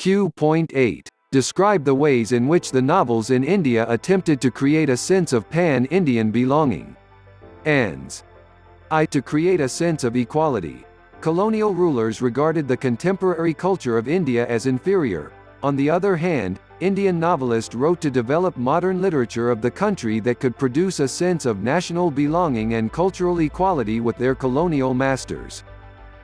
Q.8. Describe the ways in which the novels in India attempted to create a sense of pan-Indian belonging. Ans. To create a sense of equality. Colonial rulers regarded the contemporary culture of India as inferior. On the other hand, Indian novelists wrote to develop modern literature of the country that could produce a sense of national belonging and cultural equality with their colonial masters.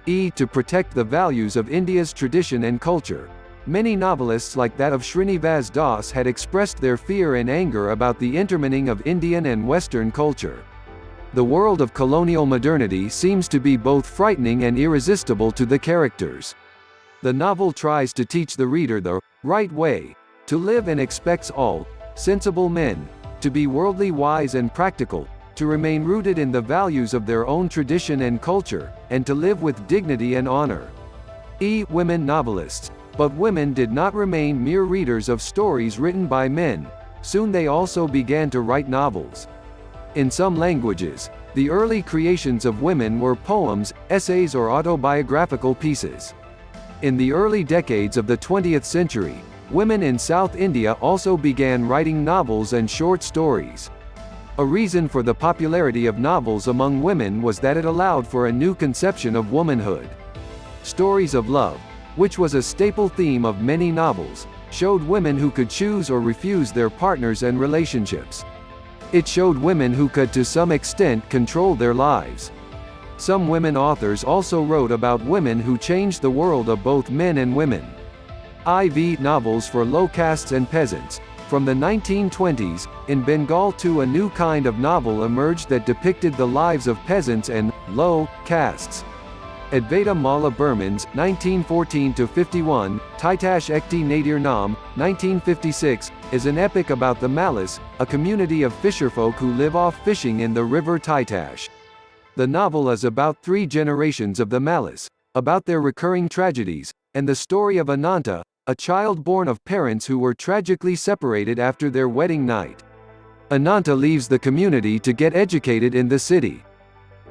To protect the values of India's tradition and culture. Many novelists like that of Srinivas Das had expressed their fear and anger about the intermingling of Indian and Western culture. The world of colonial modernity seems to be both frightening and irresistible to the characters. The novel tries to teach the reader the right way to live and expects all sensible men to be worldly wise and practical, to remain rooted in the values of their own tradition and culture, and to live with dignity and honor. Women novelists. But women did not remain mere readers of stories written by men. Soon they also began to write novels. In some languages, the early creations of women were poems, essays or autobiographical pieces. In the early decades of the 20th century, women in South India also began writing novels and short stories. A reason for the popularity of novels among women was that it allowed for a new conception of womanhood. Stories of love, which was a staple theme of many novels, showed women who could choose or refuse their partners and relationships. It showed women who could to some extent control their lives. Some women authors also wrote about women who changed the world of both men and women. Novels for low castes and peasants. From the 1920s, in Bengal too a new kind of novel emerged that depicted the lives of peasants and low castes. Advaita Malla Burman's 1914–51, Titash Ekti Nadir Nam, 1956, is an epic about the Mallas, a community of fisherfolk who live off fishing in the river Titash. The novel is about 3 generations of the Mallas, about their recurring tragedies, and the story of Ananta, a child born of parents who were tragically separated after their wedding night. Ananta leaves the community to get educated in the city.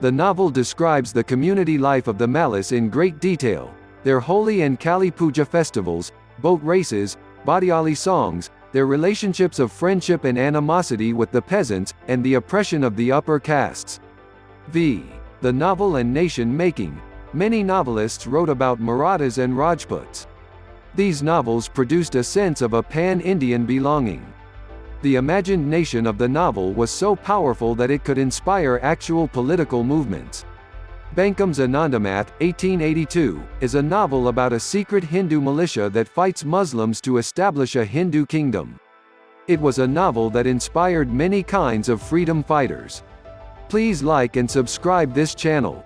The novel describes the community life of the Mallas in great detail, their Holi and Kali Puja festivals, boat races, Badiali songs, their relationships of friendship and animosity with the peasants, and the oppression of the upper castes. The novel and nation-making. Many novelists wrote about Marathas and Rajputs. These novels produced a sense of a pan-Indian belonging. The imagined nation of the novel was so powerful that it could inspire actual political movements. Bankam's Anandamath, 1882, is a novel about a secret Hindu militia that fights Muslims to establish a Hindu kingdom. It was a novel that inspired many kinds of freedom fighters. Please like and subscribe this channel.